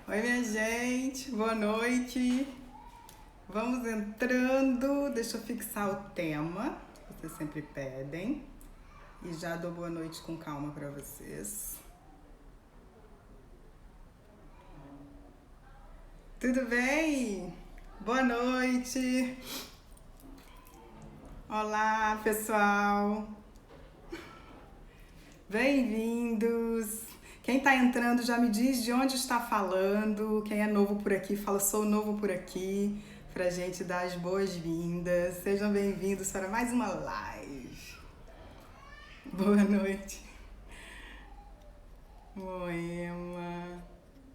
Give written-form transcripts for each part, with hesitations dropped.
Oi, minha gente, boa noite. Vamos entrando. Deixa eu fixar o tema, que vocês sempre pedem. E já dou boa noite com calma para vocês. Tudo bem? Boa noite. Olá, pessoal. Bem-vindos. Quem está entrando já me diz de onde está falando. Quem é novo por aqui, fala sou novo por aqui, pra gente dar as boas-vindas. Sejam bem-vindos para mais uma live. Boa noite. Moema,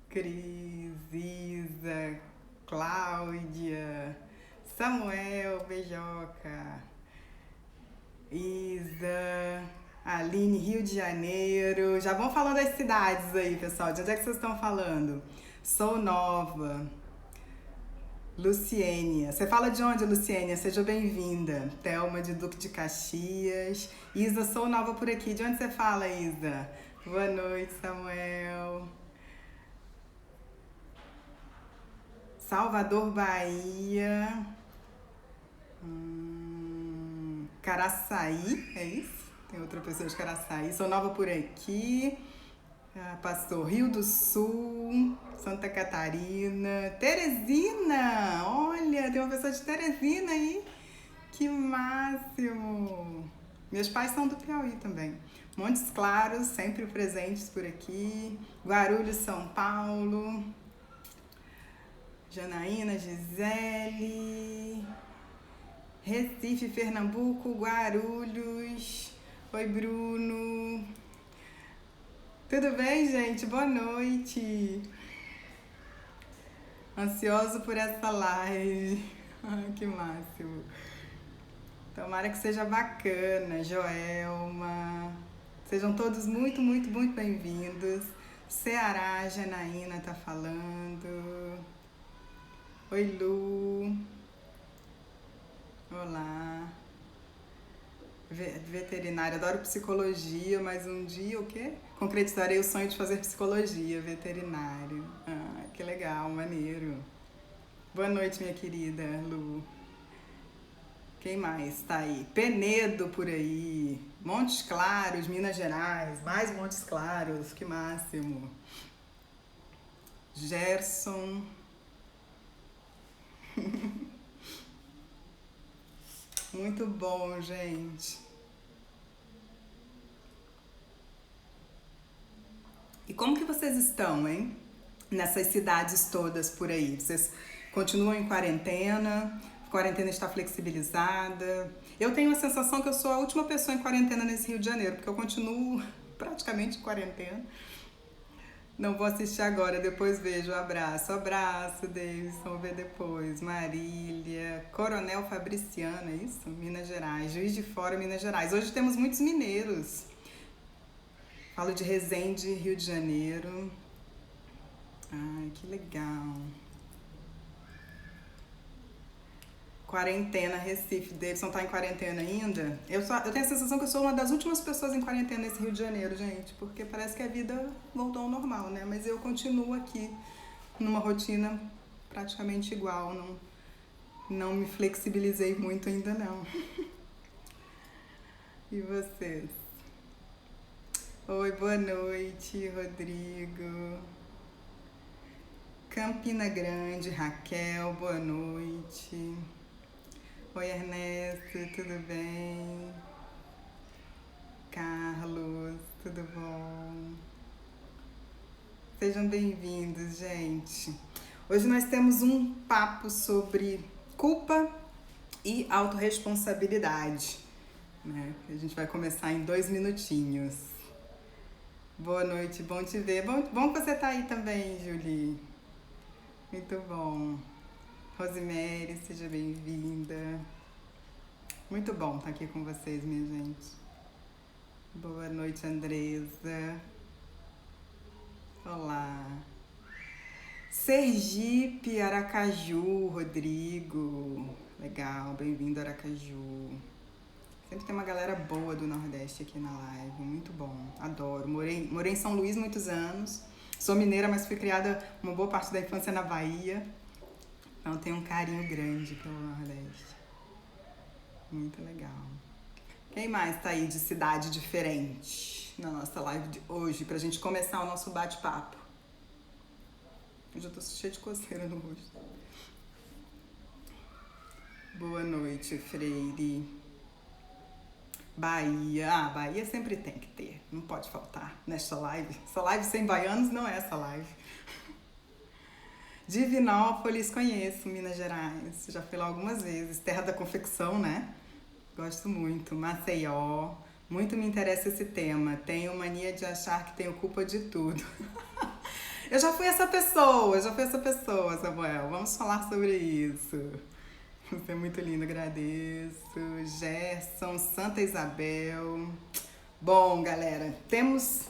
Cris, Isa, Cláudia, Samuel, Beijoca, Isa, Aline, Rio de Janeiro. Já vão falando das cidades aí, pessoal. De onde é que vocês estão falando? Sou Nova. Luciênia. Você fala de onde, Luciênia? Seja bem-vinda. Thelma de Duque de Caxias. Isa, sou nova por aqui. De onde você fala, Isa? Boa noite, Samuel. Salvador, Bahia. Caraçaí, é isso? Tem outra pessoa de Caraçaí. Sou nova por aqui. Passou Rio do Sul, Santa Catarina, Teresina. Olha, tem uma pessoa de Teresina aí. Que máximo! Meus pais são do Piauí também. Montes Claros, sempre presentes por aqui. Guarulhos, São Paulo. Janaína, Gisele. Recife, Pernambuco, Guarulhos. Oi, Bruno. Tudo bem, gente? Boa noite. Ansioso por essa live. Ai, que máximo. Tomara que seja bacana, Joelma. Sejam todos muito, muito, muito bem-vindos. Ceará, Janaína tá falando. Oi, Lu. Olá. Veterinária, adoro psicologia, mas um dia o quê? Concretizarei o sonho de fazer psicologia, veterinário. Ah, que legal, maneiro. Boa noite, minha querida Lu. Quem mais tá aí? Penedo por aí. Montes Claros, Minas Gerais. Mais Montes Claros, que máximo. Gerson. Muito bom, gente. E como que vocês estão, hein? Nessas cidades todas por aí. Vocês continuam em quarentena? A quarentena está flexibilizada? Eu tenho a sensação que eu sou a última pessoa em quarentena nesse Rio de Janeiro, porque eu continuo praticamente em quarentena. Não vou assistir agora, depois vejo. Abraço, abraço, Davidson, vou ver depois. Marília, Coronel Fabriciano, é isso? Minas Gerais, Juiz de Fora, Minas Gerais. Hoje temos muitos mineiros. Falo de Resende, Rio de Janeiro. Ai, que legal. Quarentena, Recife. Davidson tá em quarentena ainda? Eu tenho a sensação que eu sou uma das últimas pessoas em quarentena nesse Rio de Janeiro, gente. Porque parece que a vida voltou ao normal, né? Mas eu continuo aqui numa rotina praticamente igual. Não me flexibilizei muito ainda, não. E vocês? Oi, boa noite, Rodrigo. Campina Grande, Raquel, boa noite. Oi, Ernesto, tudo bem? Carlos, tudo bom? Sejam bem-vindos, gente. Hoje nós temos um papo sobre culpa e autorresponsabilidade, né? A gente vai começar em 2 minutinhos. Boa noite, bom te ver. Bom que você tá aí também, Julie. Muito bom. Rosemary, seja bem-vinda. Muito bom estar aqui com vocês, minha gente. Boa noite, Andresa. Olá. Sergipe, Aracaju, Rodrigo. Legal, bem-vindo, Aracaju. Sempre tem uma galera boa do Nordeste aqui na live, muito bom, adoro. Morei em São Luís muitos anos, Sou mineira, mas fui criada uma boa parte da infância na Bahia. Então tenho um carinho grande pelo Nordeste. Muito legal. Quem mais tá aí de cidade diferente na nossa live de hoje, pra gente começar o nosso bate-papo? Eu já tô cheia de coceira no rosto. Boa noite, Freire. Bahia. Ah, Bahia sempre tem que ter. Não pode faltar nesta live. Essa live sem baianos não é essa live. Divinópolis, conheço, Minas Gerais. Já fui lá algumas vezes. Terra da confecção, né? Gosto muito. Maceió. Muito me interessa esse tema. Tenho mania de achar que tenho culpa de tudo. Eu já fui essa pessoa, Samuel. Vamos falar sobre isso. Você é muito lindo, agradeço. Gerson, Santa Isabel. Bom, galera, temos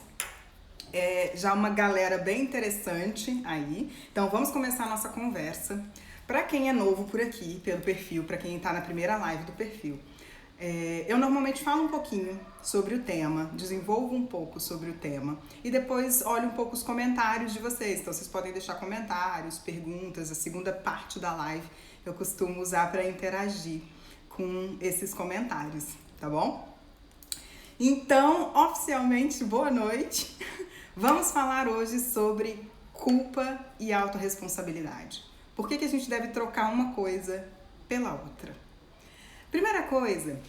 já uma galera bem interessante aí. Então, vamos começar a nossa conversa. Para quem é novo por aqui, pelo perfil, para quem está na primeira live do perfil, eu normalmente falo um pouquinho sobre o tema, desenvolvo um pouco sobre o tema e depois olho um pouco os comentários de vocês. Então, vocês podem deixar comentários, perguntas, a segunda parte da live eu costumo usar para interagir com esses comentários, tá bom? Então, oficialmente, boa noite. Vamos falar hoje sobre culpa e autorresponsabilidade. Por que a gente deve trocar uma coisa pela outra? Primeira coisa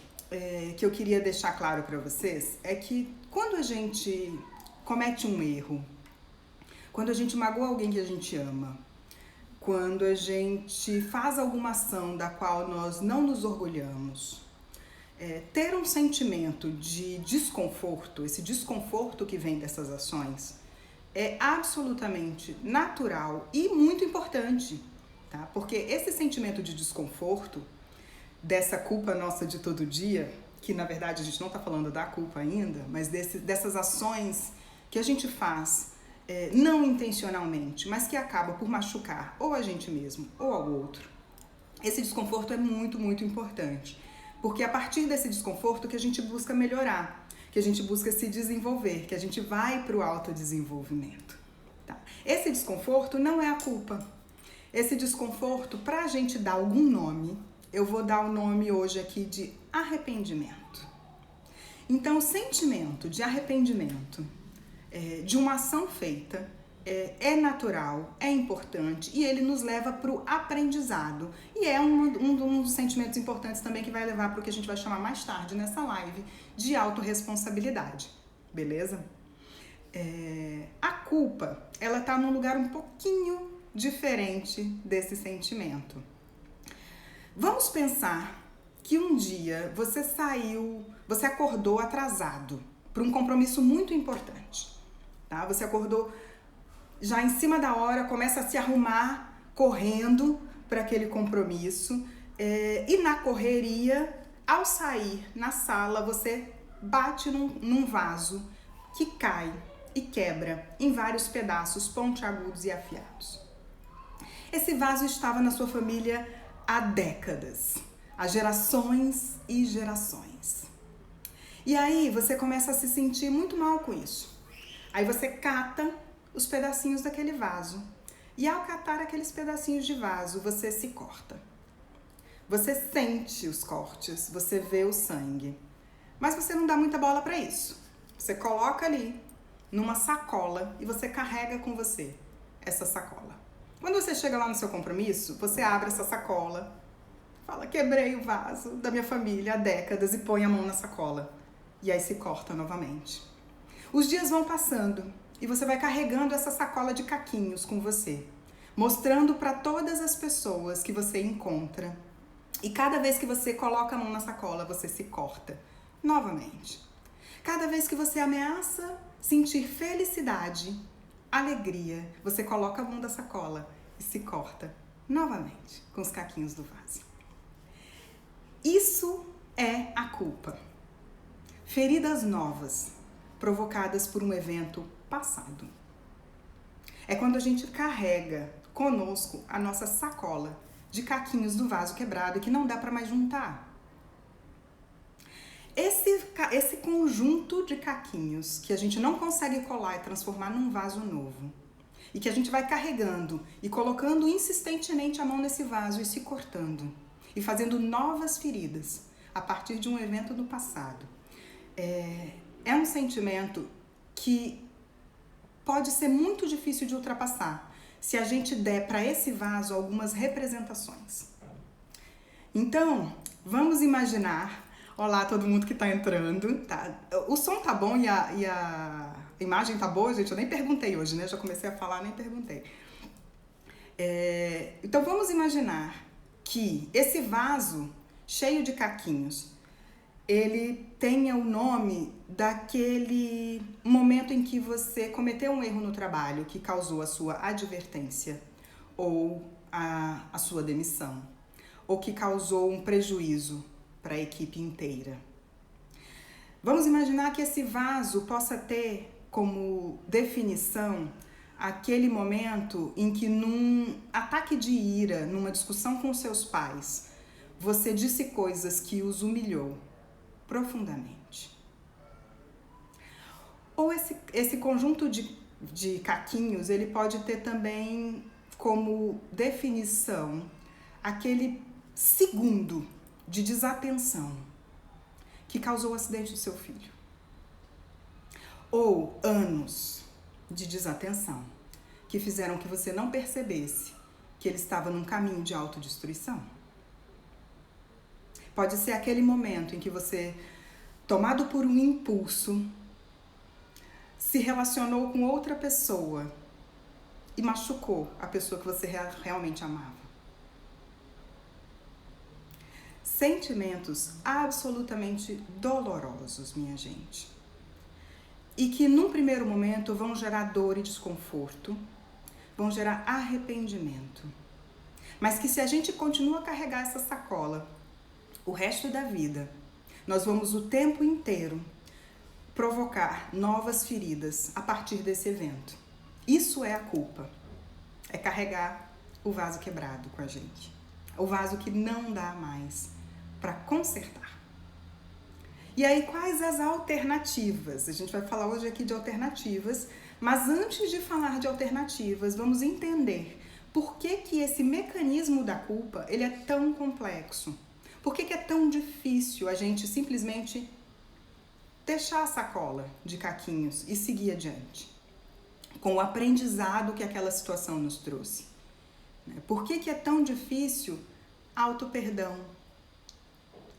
que eu queria deixar claro para vocês é que quando a gente comete um erro, quando a gente magoa alguém que a gente ama, quando a gente faz alguma ação da qual nós não nos orgulhamos, ter um sentimento de desconforto, esse desconforto que vem dessas ações, é absolutamente natural e muito importante, tá? Porque esse sentimento de desconforto, dessa culpa nossa de todo dia, que na verdade a gente não está falando da culpa ainda, mas dessas ações que a gente faz não intencionalmente, mas que acaba por machucar ou a gente mesmo ou ao outro. Esse desconforto é muito, muito importante, porque é a partir desse desconforto que a gente busca melhorar, que a gente busca se desenvolver, que a gente vai para o autodesenvolvimento. Tá? Esse desconforto não é a culpa. Esse desconforto, para a gente dar algum nome, eu vou dar o nome hoje aqui de arrependimento. Então, o sentimento de arrependimento de uma ação feita é natural, é importante e ele nos leva para o aprendizado. E é um dos sentimentos importantes também que vai levar para o que a gente vai chamar mais tarde nessa live de autorresponsabilidade, beleza? A culpa, ela tá num lugar um pouquinho diferente desse sentimento. Vamos pensar que um dia você acordou atrasado para um compromisso muito importante, tá? Você acordou já em cima da hora, começa a se arrumar correndo para aquele compromisso e na correria, ao sair na sala, você bate num vaso que cai e quebra em vários pedaços pontiagudos e afiados. Esse vaso estava na sua família há décadas, há gerações e gerações. E aí você começa a se sentir muito mal com isso. Aí você cata os pedacinhos daquele vaso. E ao catar aqueles pedacinhos de vaso, você se corta. Você sente os cortes, você vê o sangue. Mas você não dá muita bola para isso. Você coloca ali numa sacola e você carrega com você essa sacola. Quando você chega lá no seu compromisso, você abre essa sacola, fala, quebrei o vaso da minha família há décadas e põe a mão na sacola. E aí se corta novamente. Os dias vão passando e você vai carregando essa sacola de caquinhos com você, mostrando para todas as pessoas que você encontra. E cada vez que você coloca a mão na sacola, você se corta novamente. Cada vez que você ameaça sentir felicidade, alegria, você coloca a mão da sacola e se corta novamente com os caquinhos do vaso. Isso é a culpa. Feridas novas, provocadas por um evento passado. É quando a gente carrega conosco a nossa sacola de caquinhos do vaso quebrado que não dá para mais juntar. Esse conjunto de caquinhos que a gente não consegue colar e transformar num vaso novo, e que a gente vai carregando e colocando insistentemente a mão nesse vaso e se cortando e fazendo novas feridas a partir de um evento do passado. É um sentimento que pode ser muito difícil de ultrapassar se a gente der para esse vaso algumas representações. Então, vamos imaginar... Olá, todo mundo que tá entrando. Tá? O som tá bom e a imagem tá boa, gente? Eu nem perguntei hoje, né? Já comecei a falar, nem perguntei. Então, vamos imaginar que esse vaso cheio de caquinhos, ele tenha o nome daquele momento em que você cometeu um erro no trabalho que causou a sua advertência ou a sua demissão, ou que causou um prejuízo para a equipe inteira. Vamos imaginar que esse vaso possa ter como definição aquele momento em que, num ataque de ira, numa discussão com seus pais, você disse coisas que os humilhou profundamente. Ou esse conjunto de caquinhos, ele pode ter também como definição aquele segundo de desatenção que causou o acidente do seu filho. Ou anos de desatenção que fizeram que você não percebesse que ele estava num caminho de autodestruição. Pode ser aquele momento em que você, tomado por um impulso, se relacionou com outra pessoa e machucou a pessoa que você realmente amava. Sentimentos absolutamente dolorosos, minha gente. E que num primeiro momento vão gerar dor e desconforto, vão gerar arrependimento. Mas que se a gente continua a carregar essa sacola o resto da vida, nós vamos o tempo inteiro provocar novas feridas a partir desse evento. Isso é a culpa. É carregar o vaso quebrado com a gente. O vaso que não dá mais para consertar. E aí, quais as alternativas? A gente vai falar hoje aqui de alternativas, mas antes de falar de alternativas, vamos entender por que esse mecanismo da culpa ele é tão complexo. Por que é tão difícil a gente simplesmente deixar a sacola de caquinhos e seguir adiante, com o aprendizado que aquela situação nos trouxe? Por que é tão difícil auto-perdão,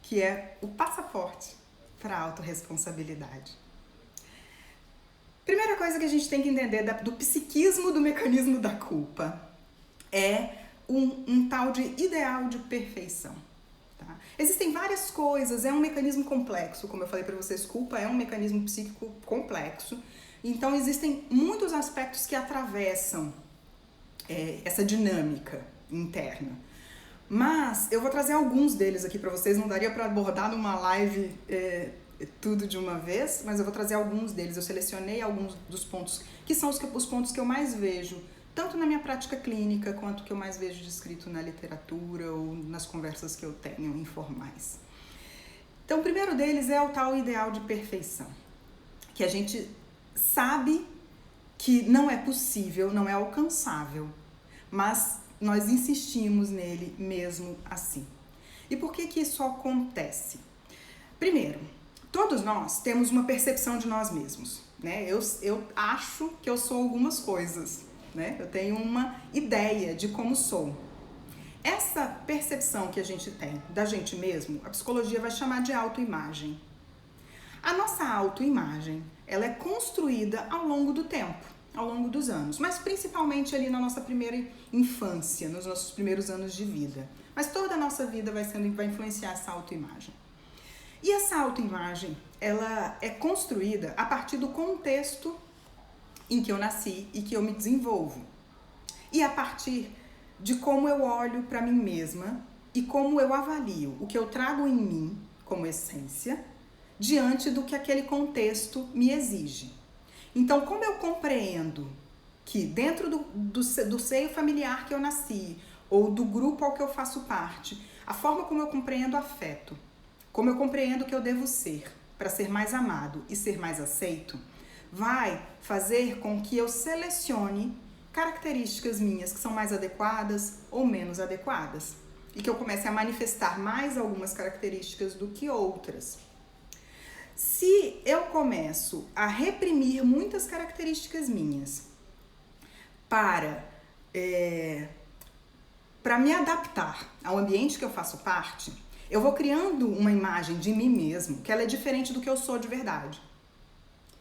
que é o passaporte para a autorresponsabilidade? Primeira coisa que a gente tem que entender do psiquismo do mecanismo da culpa é um tal de ideal de perfeição. Tá? Existem várias coisas, é um mecanismo complexo, como eu falei para vocês, culpa é um mecanismo psíquico complexo, então existem muitos aspectos que atravessam essa dinâmica interna. Mas eu vou trazer alguns deles aqui para vocês, não daria para abordar numa live tudo de uma vez, mas eu vou trazer alguns deles. Eu selecionei alguns dos pontos, que são os pontos que eu mais vejo, tanto na minha prática clínica, quanto que eu mais vejo descrito na literatura ou nas conversas que eu tenho informais. Então, o primeiro deles é o tal ideal de perfeição, que a gente sabe que não é possível, não é alcançável, mas nós insistimos nele mesmo assim. E por que isso acontece? Primeiro, todos nós temos uma percepção de nós mesmos, né? Eu acho que eu sou algumas coisas, né? Eu tenho uma ideia de como sou. Essa percepção que a gente tem da gente mesmo, a psicologia vai chamar de autoimagem. A nossa autoimagem, ela é construída ao longo do tempo, ao longo dos anos, mas principalmente ali na nossa primeira infância, nos nossos primeiros anos de vida. Mas toda a nossa vida vai influenciar essa autoimagem. E essa autoimagem, ela é construída a partir do contexto em que eu nasci e que eu me desenvolvo. E a partir de como eu olho para mim mesma e como eu avalio o que eu trago em mim como essência diante do que aquele contexto me exige. Então, como eu compreendo que dentro do seio familiar que eu nasci, ou do grupo ao que eu faço parte, a forma como eu compreendo afeto, como eu compreendo que eu devo ser para ser mais amado e ser mais aceito, vai fazer com que eu selecione características minhas que são mais adequadas ou menos adequadas. E que eu comece a manifestar mais algumas características do que outras. Se eu começo a reprimir muitas características minhas para me adaptar ao ambiente que eu faço parte, eu vou criando uma imagem de mim mesmo que ela é diferente do que eu sou de verdade.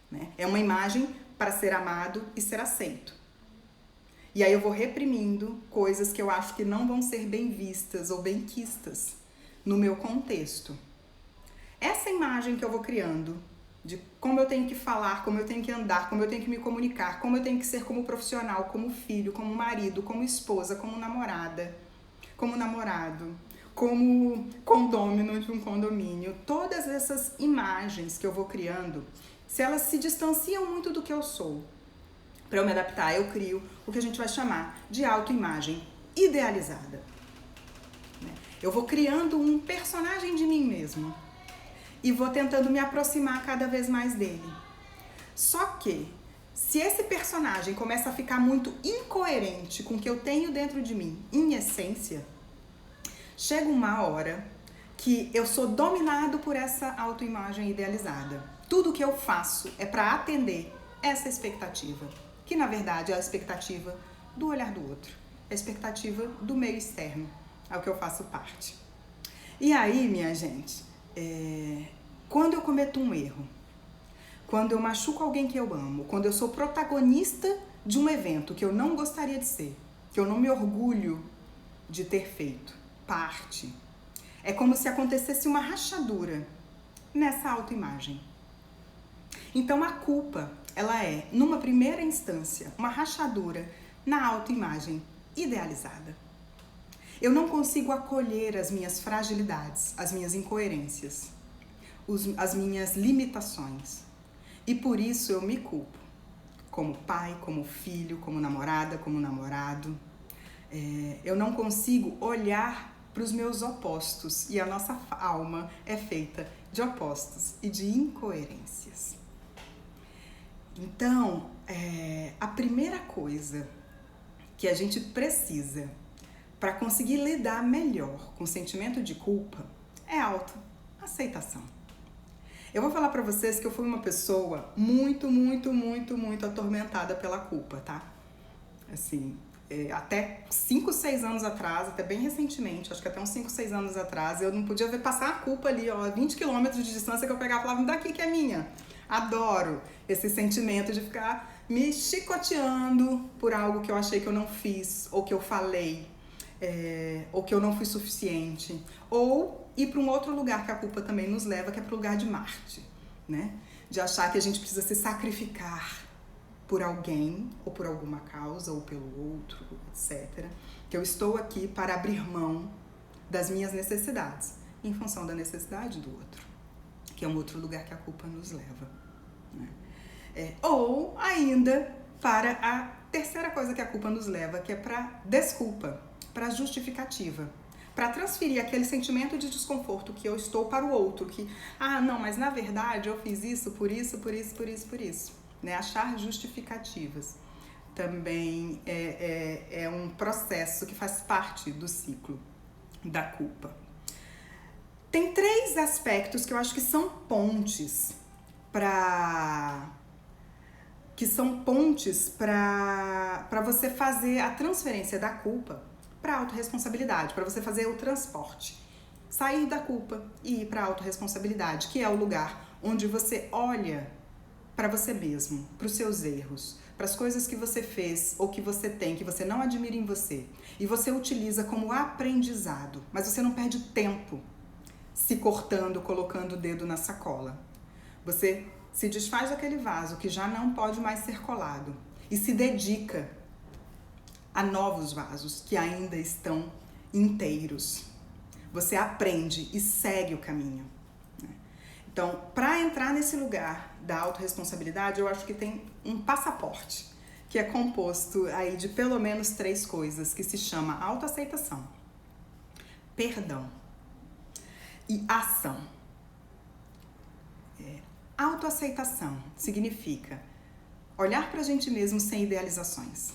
Né? É uma imagem para ser amado e ser aceito. E aí eu vou reprimindo coisas que eu acho que não vão ser bem vistas ou bem quistas no meu contexto. Essa imagem que eu vou criando de como eu tenho que falar, como eu tenho que andar, como eu tenho que me comunicar, como eu tenho que ser como profissional, como filho, como marido, como esposa, como namorada, como namorado, como condômino de um condomínio. Todas essas imagens que eu vou criando, se elas se distanciam muito do que eu sou, para eu me adaptar, eu crio o que a gente vai chamar de autoimagem idealizada. Eu vou criando um personagem de mim mesmo e vou tentando me aproximar cada vez mais dele. Só que, se esse personagem começa a ficar muito incoerente com o que eu tenho dentro de mim, em essência, chega uma hora que eu sou dominado por essa autoimagem idealizada. Tudo que eu faço é para atender essa expectativa, que na verdade é a expectativa do olhar do outro, é a expectativa do meio externo, ao que eu faço parte. E aí, minha gente, quando eu cometo um erro, quando eu machuco alguém que eu amo, quando eu sou protagonista de um evento que eu não gostaria de ser, que eu não me orgulho de ter feito parte, é como se acontecesse uma rachadura nessa autoimagem. Então a culpa, ela é, numa primeira instância, uma rachadura na autoimagem idealizada. Eu não consigo acolher as minhas fragilidades, as minhas incoerências, as minhas limitações. E por isso eu me culpo, como pai, como filho, como namorada, como namorado. Eu não consigo olhar para os meus opostos, e a nossa alma é feita de opostos e de incoerências. Então, a primeira coisa que a gente precisa para conseguir lidar melhor com o sentimento de culpa é autoaceitação. Eu vou falar para vocês que eu fui uma pessoa muito atormentada pela culpa, tá? Assim, até 5, 6 anos atrás, até bem recentemente, acho que até uns 5, 6 anos atrás, eu não podia ver passar a culpa ali, ó, 20 quilômetros de distância, que eu pegava e falava, me dá aqui que é minha. Adoro esse sentimento de ficar me chicoteando por algo que eu achei que eu não fiz, ou que eu falei, ou que eu não fui suficiente, ou ir para um outro lugar que a culpa também nos leva, que é para o lugar de Marte, né? De achar que a gente precisa se sacrificar por alguém, ou por alguma causa, ou pelo outro, etc. Que eu estou aqui para abrir mão das minhas necessidades, em função da necessidade do outro, que é um outro lugar que a culpa nos leva, né? Ou ainda para a terceira coisa que a culpa nos leva, que é para desculpa, para justificativa, para transferir aquele sentimento de desconforto que eu estou para o outro, que, não, mas na verdade eu fiz isso, por isso, né? Achar justificativas também é um processo que faz parte do ciclo da culpa. Tem 3 aspectos que eu acho que são pontes para você fazer a transferência da culpa para a autorresponsabilidade, para você fazer o transporte. Sair da culpa e ir para a autorresponsabilidade, que é o lugar onde você olha para você mesmo, para os seus erros, para as coisas que você fez ou que você tem, que você não admira em você, e você utiliza como aprendizado, mas você não perde tempo se cortando, colocando o dedo na sacola. Você se desfaz daquele vaso que já não pode mais ser colado e se dedica a novos vasos que ainda estão inteiros. Você aprende e segue o caminho. Então, para entrar nesse lugar da autorresponsabilidade, eu acho que tem um passaporte que é composto aí de pelo menos 3 coisas, que se chama autoaceitação, perdão e ação. Autoaceitação significa olhar para a gente mesmo sem idealizações.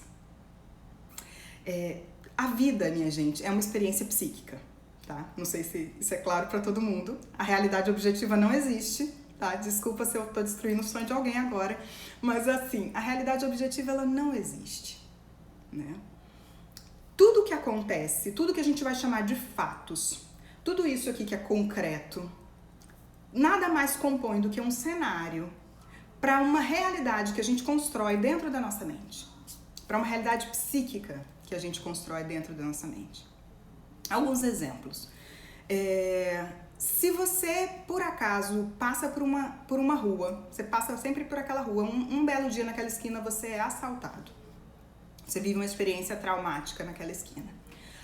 A vida, minha gente, é uma experiência psíquica, tá? Não sei se isso é claro para todo mundo. A realidade objetiva não existe, tá? Desculpa se eu tô destruindo o sonho de alguém agora, mas assim, a realidade objetiva, ela não existe, né? Tudo que acontece, tudo que a gente vai chamar de fatos, tudo isso aqui que é concreto, nada mais compõe do que um cenário para uma realidade que a gente constrói dentro da nossa mente, para uma realidade psíquica que a gente constrói dentro da nossa mente. Alguns exemplos. Se você, por acaso, passa por uma rua, você passa sempre por aquela rua, um belo dia naquela esquina você é assaltado. Você vive uma experiência traumática naquela esquina.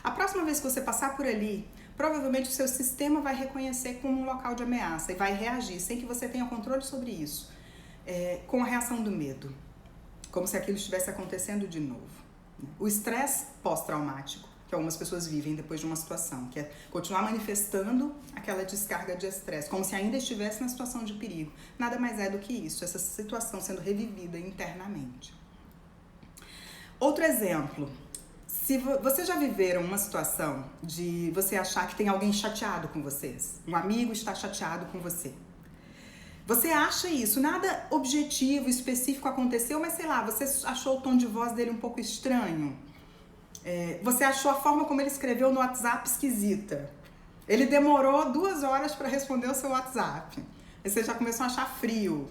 A próxima vez que você passar por ali, provavelmente o seu sistema vai reconhecer como um local de ameaça e vai reagir sem que você tenha controle sobre isso, com a reação do medo, como se aquilo estivesse acontecendo de novo. O estresse pós-traumático, que algumas pessoas vivem depois de uma situação, que é continuar manifestando aquela descarga de estresse, como se ainda estivesse na situação de perigo. Nada mais é do que isso, essa situação sendo revivida internamente. Outro exemplo, se vocês já viveram uma situação de você achar que tem alguém chateado com vocês, um amigo está chateado com você. Você acha isso, nada objetivo, específico aconteceu, mas sei lá, você achou o tom de voz dele um pouco estranho. Você achou a forma como ele escreveu no WhatsApp esquisita. Ele demorou 2 horas para responder o seu WhatsApp. Aí você já começou a achar frio.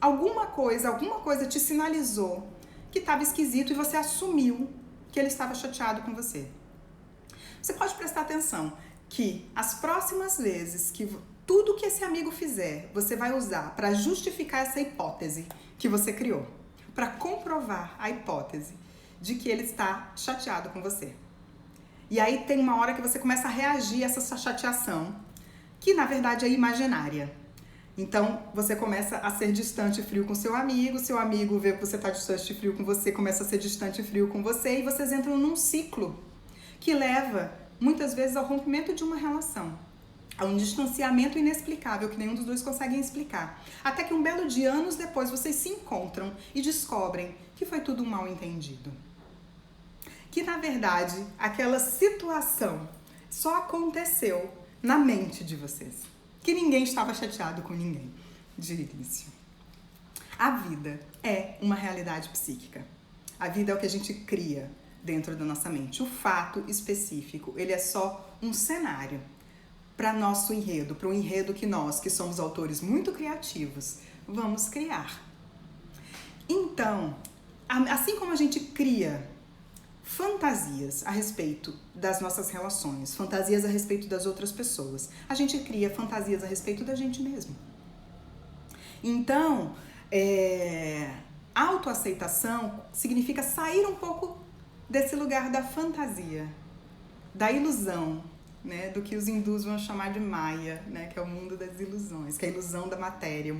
Alguma coisa te sinalizou que estava esquisito e você assumiu que ele estava chateado com você. Você pode prestar atenção que as próximas vezes que tudo que esse amigo fizer, você vai usar para justificar essa hipótese que você criou, para comprovar a hipótese de que ele está chateado com você. E aí tem uma hora que você começa a reagir a essa chateação, que na verdade é imaginária. Então, você começa a ser distante e frio com seu amigo vê que você está distante e frio com você, começa a ser distante e frio com você, e vocês entram num ciclo que leva, muitas vezes, ao rompimento de uma relação, a um distanciamento inexplicável que nenhum dos dois conseguem explicar. Até que um belo dia, anos depois, vocês se encontram e descobrem que foi tudo um mal entendido. Que, na verdade, aquela situação só aconteceu na mente de vocês. Que ninguém estava chateado com ninguém, de início. A vida é uma realidade psíquica. A vida é o que a gente cria dentro da nossa mente. O fato específico, ele é só um cenário para nosso enredo, para o enredo que nós, que somos autores muito criativos, vamos criar. Então, assim como a gente cria fantasias a respeito das nossas relações, fantasias a respeito das outras pessoas, a gente cria fantasias a respeito da gente mesmo. Então, autoaceitação significa sair um pouco desse lugar da fantasia, da ilusão, né, do que os hindus vão chamar de Maya, né, que é o mundo das ilusões, que é a ilusão da matéria,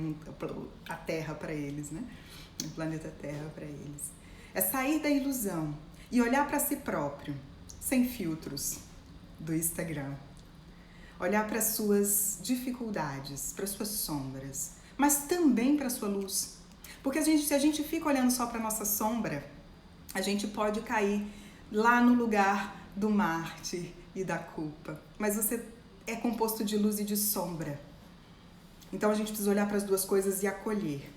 a Terra para eles, né, o planeta Terra para eles. É sair da ilusão e olhar para si próprio, sem filtros do Instagram. Olhar para as suas dificuldades, para as suas sombras, mas também para a sua luz. Porque se a gente fica olhando só para a nossa sombra, a gente pode cair lá no lugar do mártir e da culpa. Mas você é composto de luz e de sombra. Então a gente precisa olhar para as duas coisas e acolher.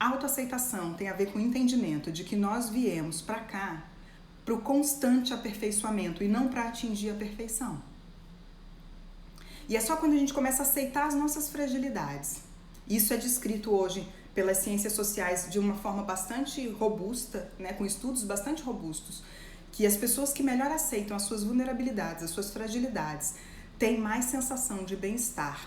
Autoaceitação tem a ver com o entendimento de que nós viemos para cá para o constante aperfeiçoamento e não para atingir a perfeição. E é só quando a gente começa a aceitar as nossas fragilidades. Isso é descrito hoje pelas ciências sociais de uma forma bastante robusta, né, com estudos bastante robustos, que as pessoas que melhor aceitam as suas vulnerabilidades, as suas fragilidades, têm mais sensação de bem-estar,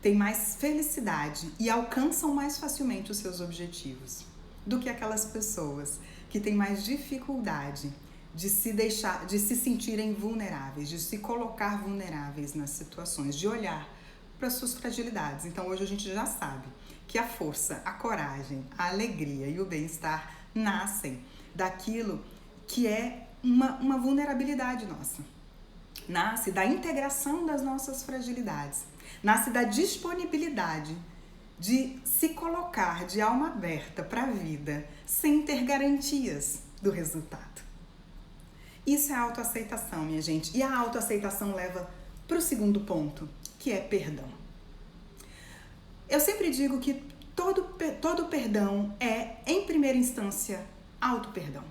têm mais felicidade e alcançam mais facilmente os seus objetivos do que aquelas pessoas que têm mais dificuldade de se sentirem vulneráveis, de se colocar vulneráveis nas situações, de olhar para as suas fragilidades. Então hoje a gente já sabe que a força, a coragem, a alegria e o bem-estar nascem daquilo que é uma vulnerabilidade nossa. Nasce da integração das nossas fragilidades, nasce da disponibilidade de se colocar de alma aberta para a vida sem ter garantias do resultado. Isso é autoaceitação, minha gente. E a autoaceitação leva para o segundo ponto, que é perdão. Eu sempre digo que todo perdão é, em primeira instância, auto-perdão.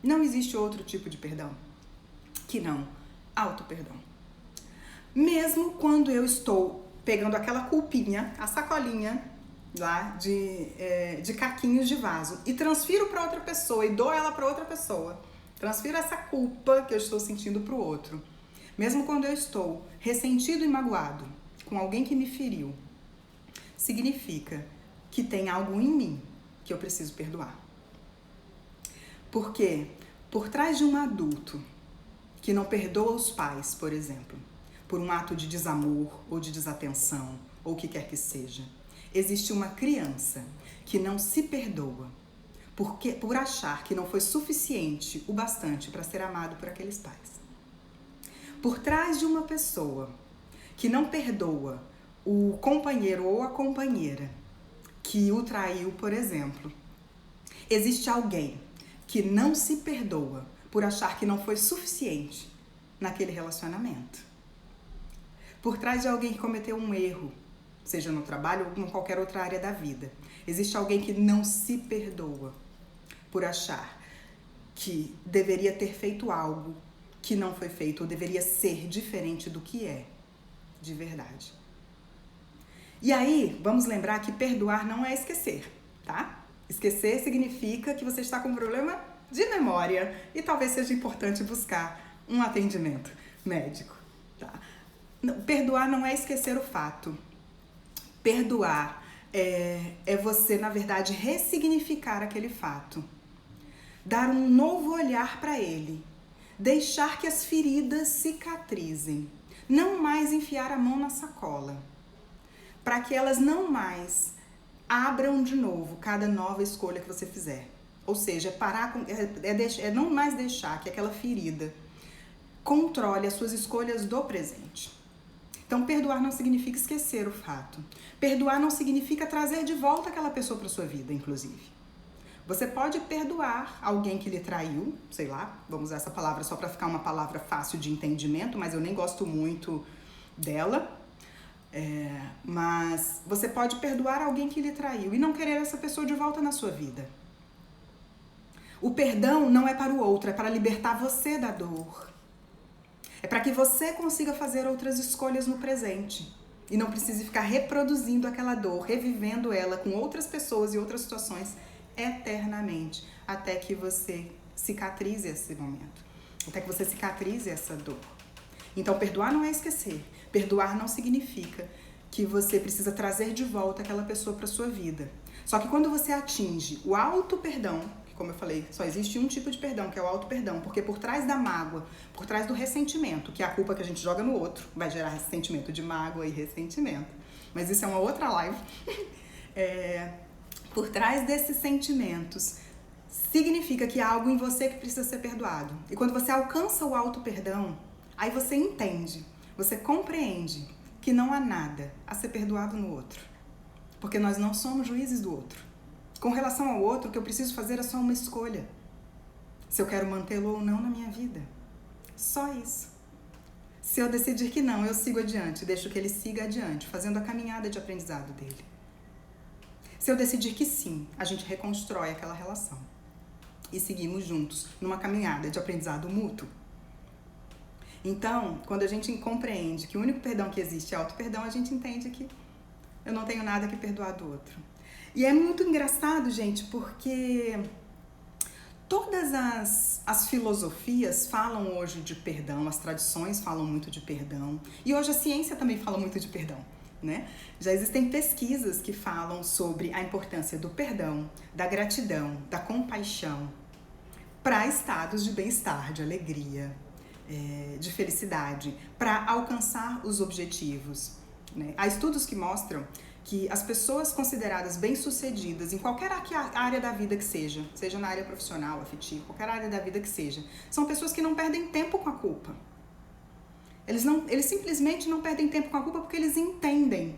Não existe outro tipo de perdão que não auto-perdão. Mesmo quando eu estou pegando aquela culpinha, a sacolinha lá de caquinhos de vaso e transfiro para outra pessoa e dou ela para outra pessoa, transfiro essa culpa que eu estou sentindo para o outro. Mesmo quando eu estou ressentido e magoado com alguém que me feriu, significa que tem algo em mim que eu preciso perdoar. Porque por trás de um adulto que não perdoa os pais, por exemplo, por um ato de desamor ou de desatenção, ou o que quer que seja, existe uma criança que não se perdoa por achar que não foi suficiente o bastante para ser amado por aqueles pais. Por trás de uma pessoa que não perdoa o companheiro ou a companheira que o traiu, por exemplo, existe alguém que não se perdoa por achar que não foi suficiente naquele relacionamento. Por trás de alguém que cometeu um erro, seja no trabalho ou em qualquer outra área da vida, existe alguém que não se perdoa por achar que deveria ter feito algo que não foi feito ou deveria ser diferente do que é de verdade. E aí, vamos lembrar que perdoar não é esquecer, tá? Esquecer significa que você está com um problema de memória e talvez seja importante buscar um atendimento médico, tá? Perdoar não é esquecer o fato. Perdoar é você, na verdade, ressignificar aquele fato. Dar um novo olhar para ele. Deixar que as feridas cicatrizem. Não mais enfiar a mão na sacola. Para que elas não mais abram de novo cada nova escolha que você fizer. Ou seja, não mais deixar que aquela ferida controle as suas escolhas do presente. Então, perdoar não significa esquecer o fato. Perdoar não significa trazer de volta aquela pessoa para sua vida, inclusive. Você pode perdoar alguém que lhe traiu, sei lá, vamos usar essa palavra só para ficar uma palavra fácil de entendimento, mas eu nem gosto muito dela. Mas você pode perdoar alguém que lhe traiu e não querer essa pessoa de volta na sua vida. O perdão não é para o outro, é para libertar você da dor. É para que você consiga fazer outras escolhas no presente e não precise ficar reproduzindo aquela dor, revivendo ela com outras pessoas e outras situações eternamente, até que você cicatrize esse momento, até que você cicatrize essa dor. Então, perdoar não é esquecer. Perdoar não significa que você precisa trazer de volta aquela pessoa para sua vida. Só que quando você atinge o auto-perdão, que como eu falei, só existe um tipo de perdão, que é o auto-perdão, porque por trás da mágoa, por trás do ressentimento, que é a culpa que a gente joga no outro, vai gerar sentimento de mágoa e ressentimento. Mas isso é uma outra live. Por trás desses sentimentos, significa que há algo em você que precisa ser perdoado. E quando você alcança o auto-perdão, aí você entende, você compreende que não há nada a ser perdoado no outro. Porque nós não somos juízes do outro. Com relação ao outro, o que eu preciso fazer é só uma escolha. Se eu quero mantê-lo ou não na minha vida. Só isso. Se eu decidir que não, eu sigo adiante, deixo que ele siga adiante, fazendo a caminhada de aprendizado dele. Se eu decidir que sim, a gente reconstrói aquela relação. E seguimos juntos numa caminhada de aprendizado mútuo. Então, quando a gente compreende que o único perdão que existe é auto-perdão, a gente entende que eu não tenho nada que perdoar do outro. E é muito engraçado, gente, porque todas as filosofias falam hoje de perdão, as tradições falam muito de perdão, e hoje a ciência também fala muito de perdão, né? Já existem pesquisas que falam sobre a importância do perdão, da gratidão, da compaixão para estados de bem-estar, de alegria, de felicidade, para alcançar os objetivos, né? Há estudos que mostram que as pessoas consideradas bem-sucedidas em qualquer área da vida que seja na área profissional, afetiva, qualquer área da vida que seja, são pessoas que não perdem tempo com a culpa. Eles simplesmente não perdem tempo com a culpa porque eles entendem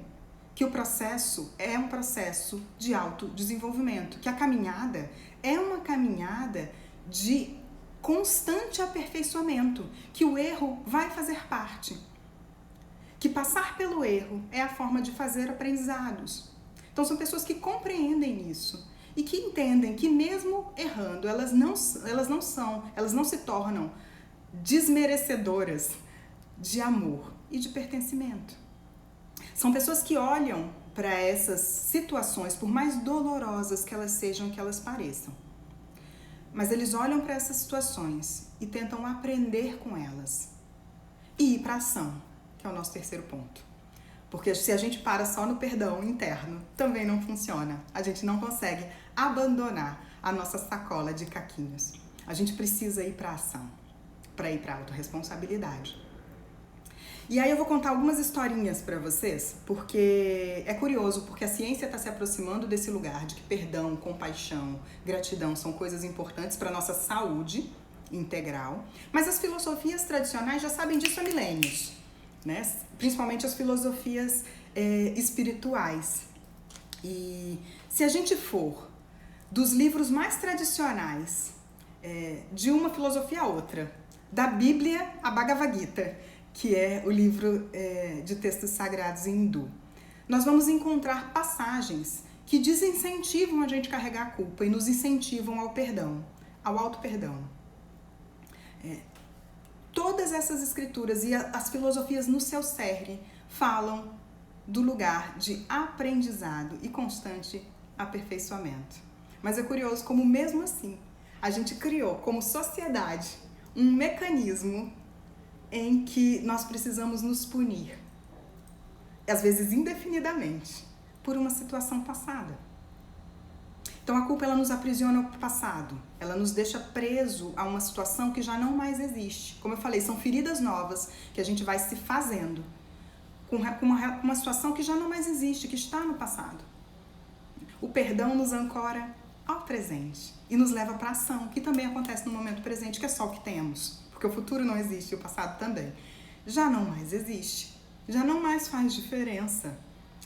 que o processo é um processo de autodesenvolvimento, que a caminhada é uma caminhada de constante aperfeiçoamento, que o erro vai fazer parte. Que passar pelo erro é a forma de fazer aprendizados. Então são pessoas que compreendem isso e que entendem que mesmo errando, elas não se tornam desmerecedoras de amor e de pertencimento. São pessoas que olham para essas situações, por mais dolorosas que elas sejam, que elas pareçam. Mas eles olham para essas situações e tentam aprender com elas e ir para a ação, que é o nosso terceiro ponto. Porque se a gente para só no perdão interno, também não funciona. A gente não consegue abandonar a nossa sacola de caquinhos. A gente precisa ir para a ação, para ir para a autorresponsabilidade. E aí eu vou contar algumas historinhas para vocês, porque é curioso, porque a ciência está se aproximando desse lugar de que perdão, compaixão, gratidão são coisas importantes para a nossa saúde integral, mas as filosofias tradicionais já sabem disso há milênios, né? Principalmente as filosofias espirituais. E se a gente for dos livros mais tradicionais, de uma filosofia a outra, da Bíblia a Bhagavad Gita, que é o livro de textos sagrados em hindu, nós vamos encontrar passagens que desincentivam a gente a carregar a culpa e nos incentivam ao perdão, ao auto-perdão. Todas essas escrituras e as filosofias no seu cerne falam do lugar de aprendizado e constante aperfeiçoamento. Mas é curioso como mesmo assim a gente criou como sociedade um mecanismo em que nós precisamos nos punir, às vezes indefinidamente, por uma situação passada. Então a culpa ela nos aprisiona ao passado, ela nos deixa preso a uma situação que já não mais existe. Como eu falei, são feridas novas que a gente vai se fazendo com uma situação que já não mais existe, que está no passado. O perdão nos ancora ao presente e nos leva para a ação, que também acontece no momento presente, que é só o que temos. Porque o futuro não existe e o passado também. Já não mais existe, já não mais faz diferença.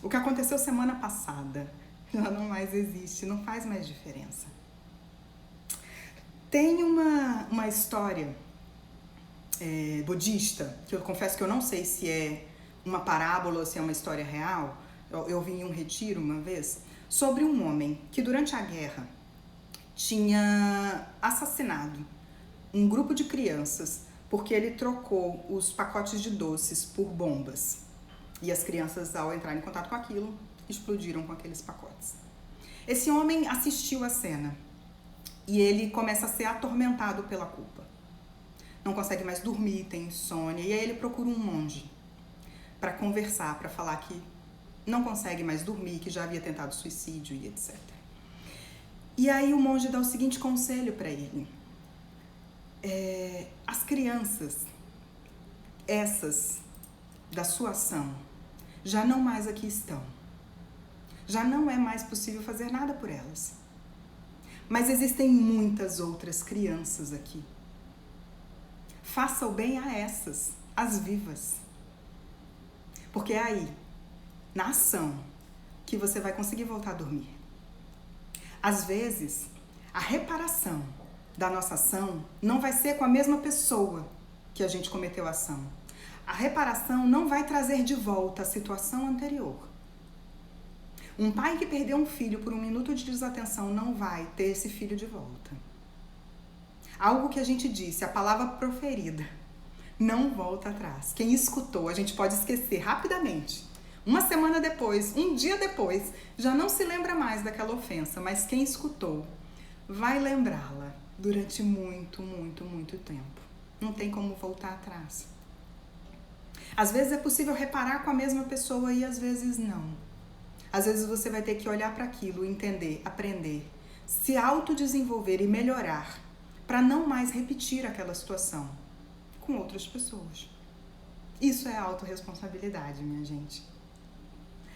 O que aconteceu semana passada já não mais existe, não faz mais diferença. Tem uma história budista, que eu confesso que eu não sei se é uma parábola ou se é uma história real. Eu vi em um retiro uma vez, sobre um homem que durante a guerra tinha assassinado um grupo de crianças porque ele trocou os pacotes de doces por bombas. E as crianças, ao entrar em contato com aquilo, explodiram com aqueles pacotes. Esse homem assistiu a cena e ele começa a ser atormentado pela culpa. Não consegue mais dormir, tem insônia, e aí ele procura um monge para conversar, para falar que não consegue mais dormir, que já havia tentado suicídio e etc. E aí o monge dá o seguinte conselho para ele: as crianças, essas da sua ação, já não mais aqui estão. Já não é mais possível fazer nada por elas. Mas existem muitas outras crianças aqui. Faça o bem a essas, as vivas. Porque é aí, na ação, que você vai conseguir voltar a dormir. Às vezes, a reparação da nossa ação não vai ser com a mesma pessoa que a gente cometeu a ação. A reparação não vai trazer de volta a situação anterior. Um pai que perdeu um filho por um minuto de desatenção não vai ter esse filho de volta. Algo que a gente disse, a palavra proferida, não volta atrás. Quem escutou, a gente pode esquecer rapidamente. Uma semana depois, um dia depois, já não se lembra mais daquela ofensa, mas quem escutou vai lembrá-la durante muito, muito, muito tempo. Não tem como voltar atrás. Às vezes é possível reparar com a mesma pessoa e às vezes não. Às vezes você vai ter que olhar para aquilo, entender, aprender, se autodesenvolver e melhorar para não mais repetir aquela situação com outras pessoas. Isso é autorresponsabilidade, minha gente.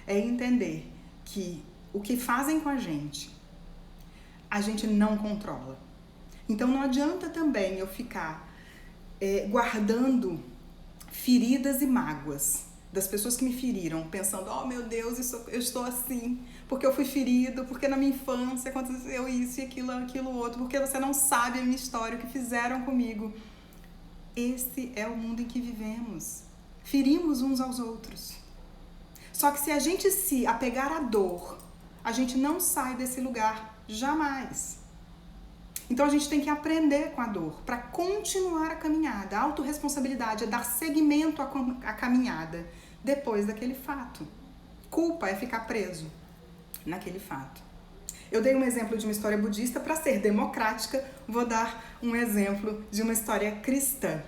É entender que o que fazem com a gente não controla. Então não adianta também eu ficar guardando feridas e mágoas das pessoas que me feriram, pensando, oh meu Deus, eu estou assim, porque eu fui ferido, porque na minha infância aconteceu isso e aquilo outro, porque você não sabe a minha história, o que fizeram comigo. Esse é o mundo em que vivemos. Ferimos uns aos outros. Só que se a gente se apegar à dor, a gente não sai desse lugar jamais. Então a gente tem que aprender com a dor para continuar a caminhada. A autorresponsabilidade é dar seguimento à caminhada depois daquele fato. Culpa é ficar preso naquele fato. Eu dei um exemplo de uma história budista. Para ser democrática, vou dar um exemplo de uma história cristã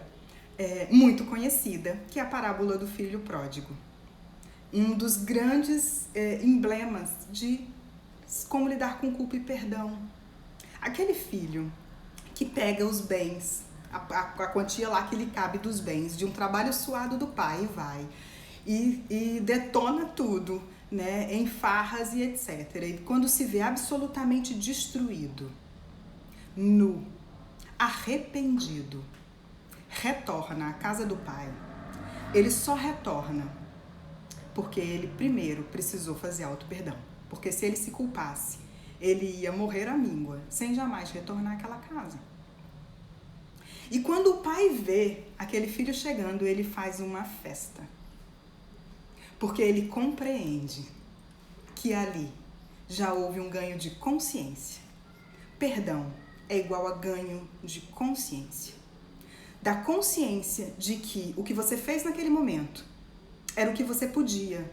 muito conhecida, que é a parábola do filho pródigo. Um dos grandes emblemas de como lidar com culpa e perdão. Aquele filho que pega os bens, a quantia lá que lhe cabe dos bens, de um trabalho suado do pai, e detona tudo, né, em farras e etc. E quando se vê absolutamente destruído, nu, arrependido, retorna à casa do pai. Ele só retorna porque ele primeiro precisou fazer auto-perdão. Porque se ele se culpasse, ele ia morrer à míngua, sem jamais retornar àquela casa. E quando o pai vê aquele filho chegando, ele faz uma festa. Porque ele compreende que ali já houve um ganho de consciência. Perdão é igual a ganho de consciência. Da consciência de que o que você fez naquele momento era o que você podia,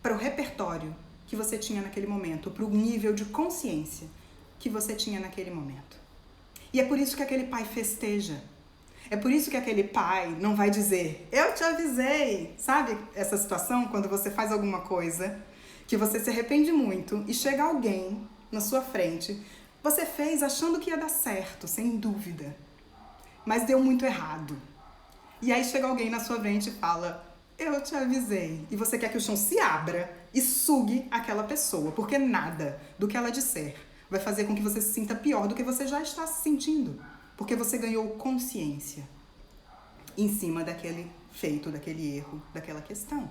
para o repertório que você tinha naquele momento, para o nível de consciência que você tinha naquele momento. E é por isso que aquele pai festeja. É por isso que aquele pai não vai dizer, eu te avisei. Sabe essa situação quando você faz alguma coisa que você se arrepende muito e chega alguém na sua frente, você fez achando que ia dar certo, sem dúvida, mas deu muito errado. E aí chega alguém na sua frente e fala, eu te avisei. E você quer que o chão se abra e sugue aquela pessoa, porque nada do que ela disser vai fazer com que você se sinta pior do que você já está se sentindo, porque você ganhou consciência em cima daquele feito, daquele erro, daquela questão.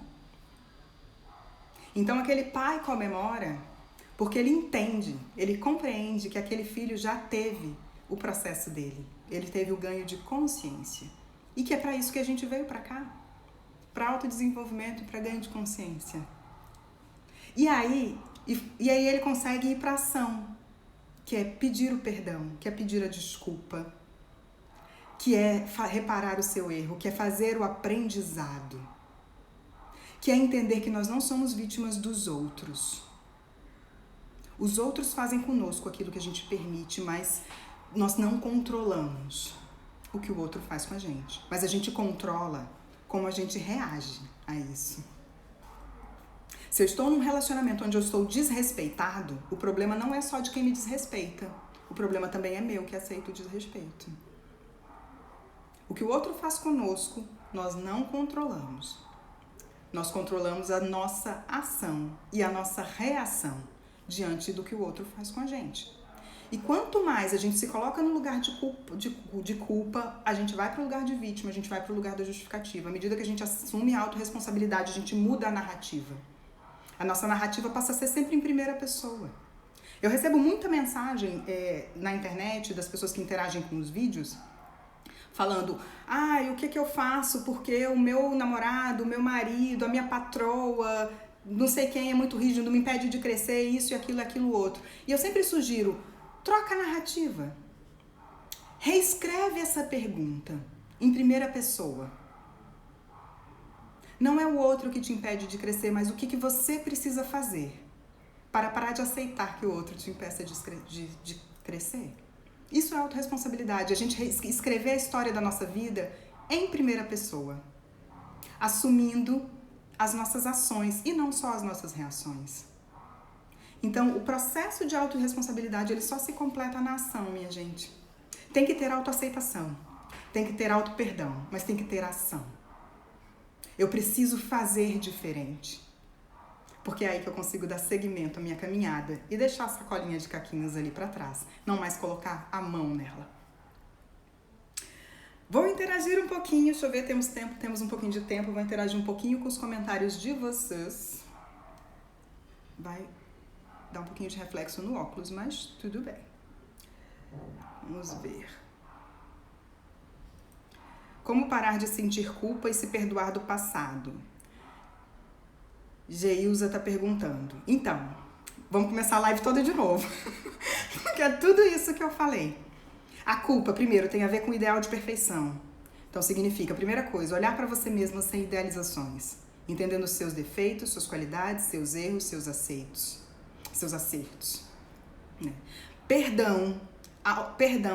Então aquele pai comemora porque ele entende, ele compreende que aquele filho já teve o processo dele, ele teve o ganho de consciência e que é para isso que a gente veio para cá, para autodesenvolvimento e para ganho de consciência. E aí ele consegue ir para ação, que é pedir o perdão, que é pedir a desculpa, que é reparar o seu erro, que é fazer o aprendizado, que é entender que nós não somos vítimas dos outros. Os outros fazem conosco aquilo que a gente permite, mas nós não controlamos o que o outro faz com a gente. Mas a gente controla como a gente reage a isso. Se eu estou num relacionamento onde eu estou desrespeitado, o problema não é só de quem me desrespeita. O problema também é meu, que aceito o desrespeito. O que o outro faz conosco, nós não controlamos. Nós controlamos a nossa ação e a nossa reação diante do que o outro faz com a gente. E quanto mais a gente se coloca no lugar de culpa, a gente vai para o lugar de vítima, a gente vai para o lugar da justificativa. À medida que a gente assume a autorresponsabilidade, a gente muda a narrativa. A nossa narrativa passa a ser sempre em primeira pessoa. Eu recebo muita mensagem na internet das pessoas que interagem com os vídeos, falando, o que eu faço porque o meu namorado, o meu marido, a minha patroa, não sei quem é muito rígido, me impede de crescer, isso e aquilo outro. E eu sempre sugiro, troca a narrativa. Reescreve essa pergunta em primeira pessoa. Não é o outro que te impede de crescer, mas o que você precisa fazer para parar de aceitar que o outro te impeça de crescer. Isso é autorresponsabilidade, a gente escrever a história da nossa vida em primeira pessoa, assumindo as nossas ações e não só as nossas reações. Então, o processo de autorresponsabilidade, ele só se completa na ação, minha gente. Tem que ter autoaceitação, tem que ter auto-perdão, mas tem que ter ação. Eu preciso fazer diferente, porque é aí que eu consigo dar seguimento à minha caminhada e deixar a sacolinha de caquinhos ali para trás, não mais colocar a mão nela. Vou interagir um pouquinho, deixa eu ver, temos um pouquinho de tempo, vou interagir um pouquinho com os comentários de vocês. Vai dar um pouquinho de reflexo no óculos, mas tudo bem. Vamos ver. Como parar de sentir culpa e se perdoar do passado? Geilza tá perguntando. Então, vamos começar a live toda de novo. Porque é tudo isso que eu falei. A culpa, primeiro, tem a ver com o ideal de perfeição. Então, significa, primeira coisa, olhar para você mesma sem idealizações. Entendendo os seus defeitos, suas qualidades, seus erros, seus acertos. Né? Perdão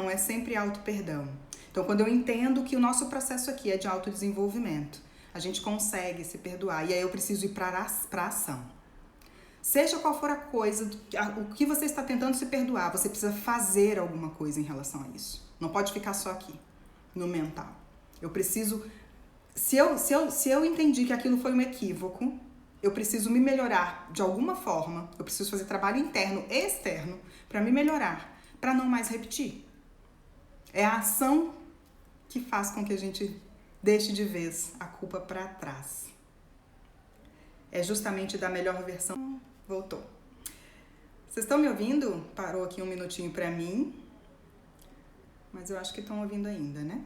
é sempre auto-perdão. Então, quando eu entendo que o nosso processo aqui é de autodesenvolvimento, a gente consegue se perdoar. E aí eu preciso ir para a ação. Seja qual for a coisa, o que você está tentando se perdoar, você precisa fazer alguma coisa em relação a isso. Não pode ficar só aqui, no mental. Eu preciso... Se eu entendi que aquilo foi um equívoco, eu preciso me melhorar de alguma forma. Eu preciso fazer trabalho interno e externo para me melhorar, para não mais repetir. É a ação que faz com que a gente deixe de vez a culpa para trás. É justamente da melhor versão. Voltou. Vocês estão me ouvindo? Parou aqui um minutinho para mim. Mas eu acho que estão ouvindo ainda, né?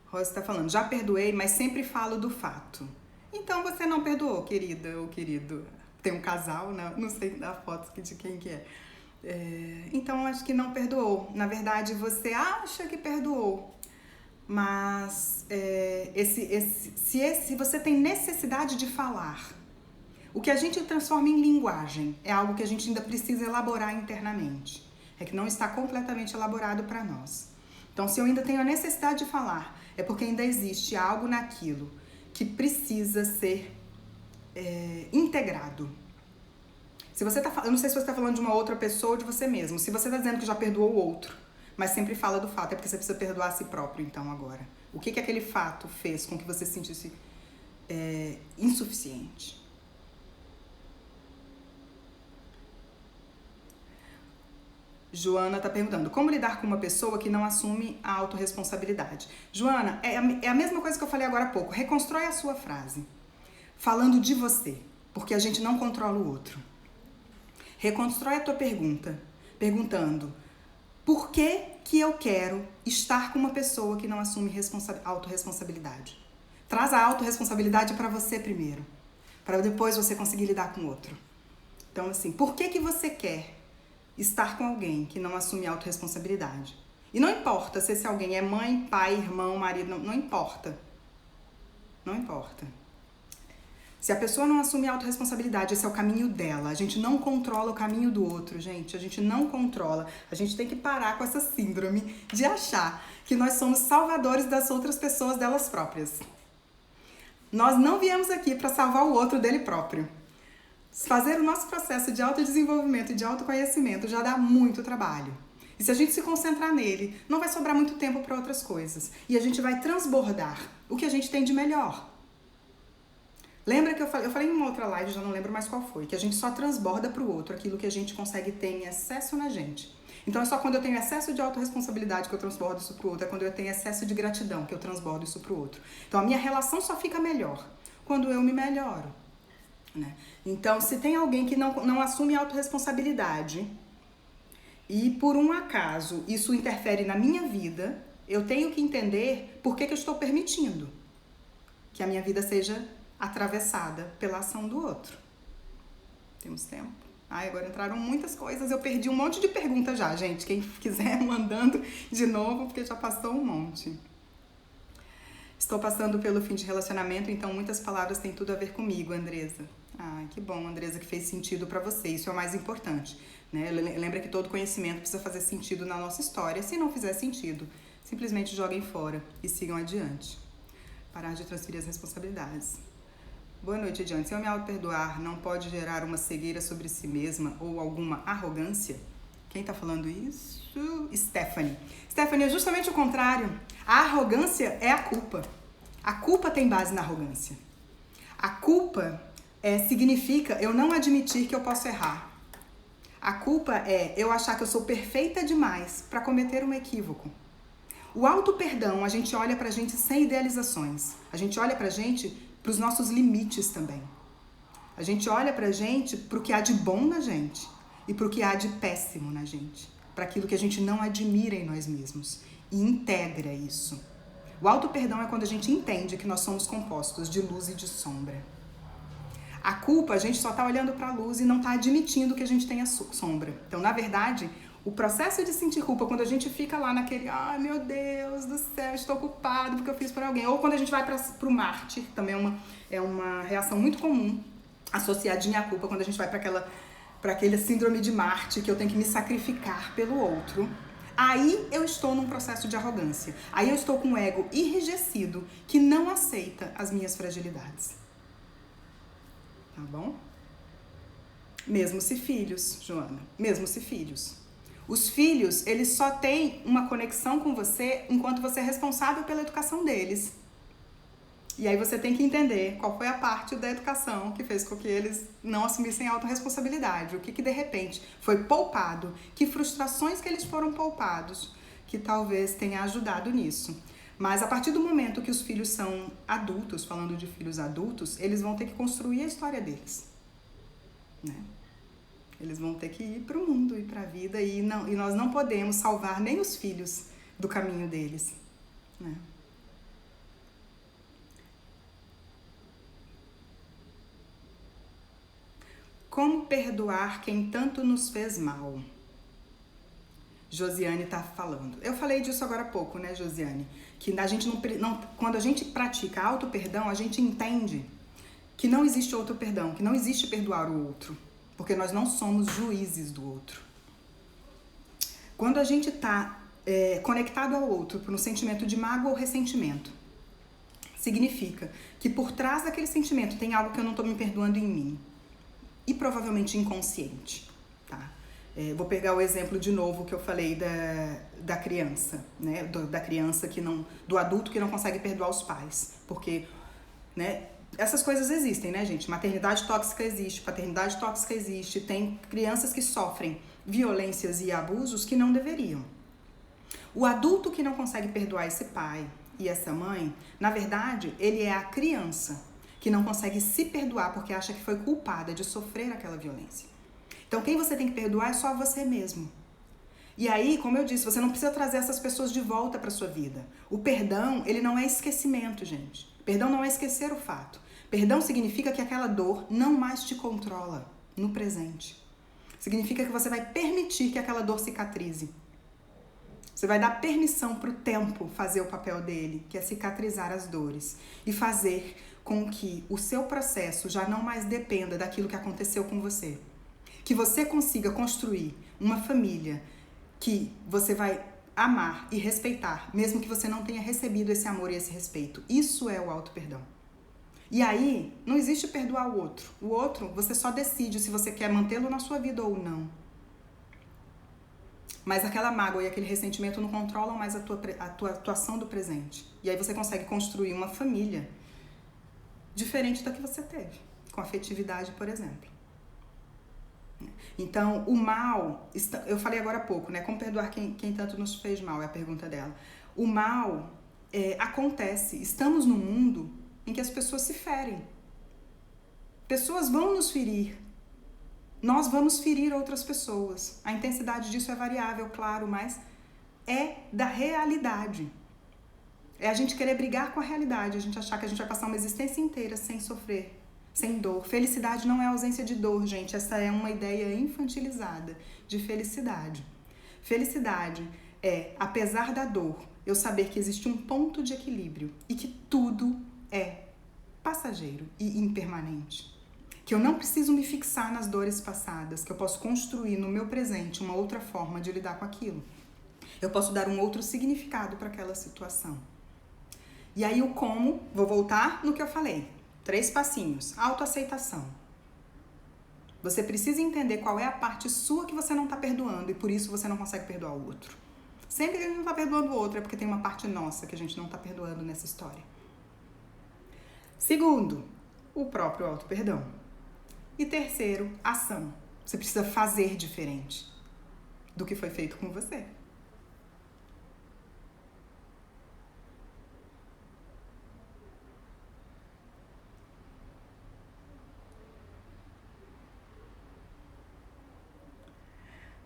Rosa está falando, já perdoei, mas sempre falo do fato. Então você não perdoou, querida ou querido. Tem um casal, né? Não sei da foto de quem que é. Então acho que não perdoou. Na verdade, você acha que perdoou. Mas se você tem necessidade de falar, o que a gente transforma em linguagem é algo que a gente ainda precisa elaborar internamente. É que não está completamente elaborado para nós. Então, se eu ainda tenho a necessidade de falar, é porque ainda existe algo naquilo que precisa ser integrado. Se você eu não sei se você está falando de uma outra pessoa ou de você mesmo. Se você está dizendo que já perdoou o outro, mas sempre fala do fato, é porque você precisa perdoar a si próprio, então, agora. O que aquele fato fez com que você se sentisse insuficiente? Joana está perguntando, como lidar com uma pessoa que não assume a autorresponsabilidade? Joana, é a mesma coisa que eu falei agora há pouco. Reconstrói a sua frase, falando de você, porque a gente não controla o outro. Reconstrói a tua pergunta, perguntando, por que eu quero estar com uma pessoa que não assume autorresponsabilidade? Traz a autorresponsabilidade para você primeiro, para depois você conseguir lidar com o outro. Então, assim, por que você quer estar com alguém que não assume autorresponsabilidade? E não importa se esse alguém é mãe, pai, irmão, marido, não importa. Não importa. Se a pessoa não assume autorresponsabilidade, esse é o caminho dela. A gente não controla o caminho do outro, gente. A gente não controla. A gente tem que parar com essa síndrome de achar que nós somos salvadores das outras pessoas, delas próprias. Nós não viemos aqui para salvar o outro dele próprio. Fazer o nosso processo de autodesenvolvimento e de autoconhecimento já dá muito trabalho. E se a gente se concentrar nele, não vai sobrar muito tempo para outras coisas. E a gente vai transbordar o que a gente tem de melhor. Lembra que eu falei em uma outra live, já não lembro mais qual foi, que a gente só transborda para o outro aquilo que a gente consegue ter em excesso na gente. Então é só quando eu tenho excesso de autorresponsabilidade que eu transbordo isso para o outro, é quando eu tenho excesso de gratidão que eu transbordo isso para o outro. Então a minha relação só fica melhor quando eu me melhoro. Né? Então, se tem alguém que não assume autorresponsabilidade e por um acaso isso interfere na minha vida, eu tenho que entender por que eu estou permitindo que a minha vida seja atravessada pela ação do outro. Temos tempo? Agora entraram muitas coisas, eu perdi um monte de perguntas já, gente. Quem quiser mandando de novo, porque já passou um monte. Estou passando pelo fim de relacionamento, então muitas palavras têm tudo a ver comigo, Andresa. Que bom, Andresa, que fez sentido para você. Isso é o mais importante, né? Lembra que todo conhecimento precisa fazer sentido na nossa história. Se não fizer sentido, simplesmente joguem fora e sigam adiante. Parar de transferir as responsabilidades. Boa noite, Ediane. Se eu me auto-perdoar, não pode gerar uma cegueira sobre si mesma ou alguma arrogância? Quem tá falando isso? Stephanie. Stephanie, é justamente o contrário. A arrogância é a culpa. A culpa tem base na arrogância. A culpa significa eu não admitir que eu posso errar. A culpa é eu achar que eu sou perfeita demais para cometer um equívoco. O auto-perdão, a gente olha pra gente sem idealizações. A gente olha pra gente pros nossos limites também. A gente olha pra gente pro que há de bom na gente e pro que há de péssimo na gente. Para aquilo que a gente não admira em nós mesmos e integra isso. O auto-perdão é quando a gente entende que nós somos compostos de luz e de sombra. A culpa, a gente só tá olhando pra luz e não tá admitindo que a gente tenha sombra. Então, na verdade, o processo de sentir culpa, quando a gente fica lá naquele, ai meu Deus do céu, estou culpado porque eu fiz por alguém. Ou quando a gente vai pro mártir, também é uma reação muito comum, associadinha à culpa, quando a gente vai para aquele síndrome de Marte, que eu tenho que me sacrificar pelo outro. Aí eu estou num processo de arrogância. Aí eu estou com um ego enrijecido que não aceita as minhas fragilidades. Tá bom? Mesmo se filhos, Joana, mesmo se filhos. Os filhos, eles só têm uma conexão com você enquanto você é responsável pela educação deles. E aí você tem que entender qual foi a parte da educação que fez com que eles não assumissem a autorresponsabilidade. O que de repente foi poupado, que frustrações que eles foram poupados, que talvez tenha ajudado nisso. Mas a partir do momento que os filhos são adultos, falando de filhos adultos, eles vão ter que construir a história deles, né? Eles vão ter que ir para o mundo e para a vida e nós não podemos salvar nem os filhos do caminho deles, né? Como perdoar quem tanto nos fez mal? Josiane tá falando. Eu falei disso agora há pouco, né, Josiane? Que a gente não quando a gente pratica auto-perdão, a gente entende que não existe outro perdão, que não existe perdoar o outro, porque nós não somos juízes do outro. Quando a gente tá conectado ao outro por um sentimento de mágoa ou ressentimento, significa que por trás daquele sentimento tem algo que eu não tô me perdoando em mim. E provavelmente inconsciente, tá? Vou pegar o exemplo de novo que eu falei da criança, né? Da criança do adulto que não consegue perdoar os pais, porque, né? Essas coisas existem, né, gente? Maternidade tóxica existe, paternidade tóxica existe, tem crianças que sofrem violências e abusos que não deveriam. O adulto que não consegue perdoar esse pai e essa mãe, na verdade, ele é a criança que não consegue se perdoar porque acha que foi culpada de sofrer aquela violência. Então, quem você tem que perdoar é só você mesmo. E aí, como eu disse, você não precisa trazer essas pessoas de volta para sua vida. O perdão, ele não é esquecimento, gente. Perdão não é esquecer o fato. Perdão significa que aquela dor não mais te controla no presente. Significa que você vai permitir que aquela dor cicatrize. Você vai dar permissão para o tempo fazer o papel dele, que é cicatrizar as dores. E fazer com que o seu processo já não mais dependa daquilo que aconteceu com você. Que você consiga construir uma família que você vai amar e respeitar, mesmo que você não tenha recebido esse amor e esse respeito. Isso é o auto-perdão. E aí, não existe perdoar o outro. O outro, você só decide se você quer mantê-lo na sua vida ou não. Mas aquela mágoa e aquele ressentimento não controlam mais a tua atuação do presente. E aí você consegue construir uma família diferente da que você teve, com afetividade, por exemplo. Então, o mal, eu falei agora há pouco, né? Como perdoar quem tanto nos fez mal, é a pergunta dela. O mal acontece, estamos num mundo em que as pessoas se ferem. Pessoas vão nos ferir. Nós vamos ferir outras pessoas. A intensidade disso é variável, claro, mas é da realidade. É a gente querer brigar com a realidade, a gente achar que a gente vai passar uma existência inteira sem sofrer, sem dor. Felicidade não é ausência de dor, gente. Essa é uma ideia infantilizada de felicidade. Felicidade é, apesar da dor, eu saber que existe um ponto de equilíbrio e que tudo é passageiro e impermanente. Que eu não preciso me fixar nas dores passadas, que eu posso construir no meu presente uma outra forma de lidar com aquilo. Eu posso dar um outro significado para aquela situação. E aí o como, vou voltar no que eu falei. 3 passinhos. Autoaceitação. Você precisa entender qual é a parte sua que você não está perdoando e por isso você não consegue perdoar o outro. Sempre que a gente não está perdoando o outro é porque tem uma parte nossa que a gente não está perdoando nessa história. Segundo, o próprio auto-perdão. E terceiro, ação. Você precisa fazer diferente do que foi feito com você.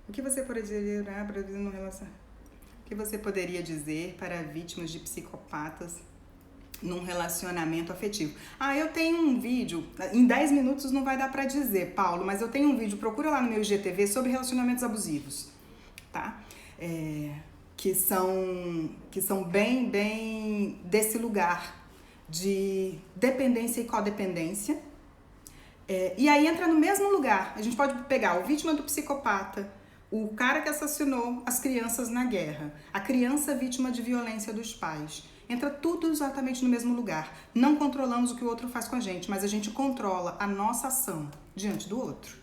O que você poderia no relacionamento? O que você poderia dizer para vítimas de psicopatas num relacionamento afetivo? Eu tenho um vídeo, em 10 minutos não vai dar pra dizer, Paulo, mas eu tenho um vídeo, procura lá no meu IGTV sobre relacionamentos abusivos, tá? Que são bem desse lugar de dependência e codependência. E aí entra no mesmo lugar. A gente pode pegar o vítima do psicopata, o cara que assassinou as crianças na guerra, a criança vítima de violência dos pais. Entra tudo exatamente no mesmo lugar. Não controlamos o que o outro faz com a gente, mas a gente controla a nossa ação diante do outro.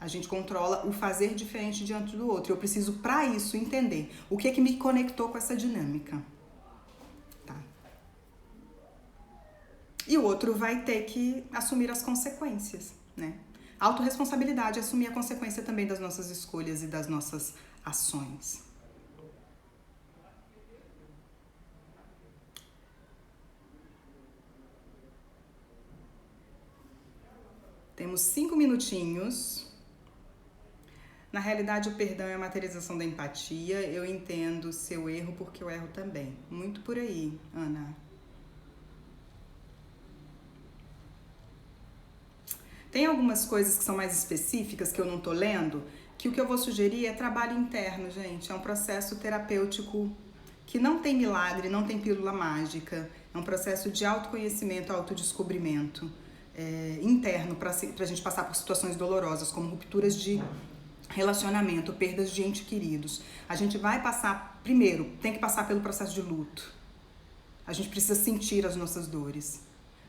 A gente controla o fazer diferente diante do outro. Eu preciso, para isso, entender o que me conectou com essa dinâmica. Tá? E o outro vai ter que assumir as consequências, né? Autorresponsabilidade é assumir a consequência também das nossas escolhas e das nossas ações. Temos 5 minutinhos. Na realidade, o perdão é a materialização da empatia. Eu entendo seu erro porque eu erro também. Muito por aí, Ana. Tem algumas coisas que são mais específicas que eu não tô lendo, que o que eu vou sugerir é trabalho interno, gente. É um processo terapêutico que não tem milagre, não tem pílula mágica. É um processo de autoconhecimento, autodescobrimento interno pra gente passar por situações dolorosas, como rupturas de relacionamento, perdas de entes queridos. A gente vai passar, primeiro, tem que passar pelo processo de luto. A gente precisa sentir as nossas dores.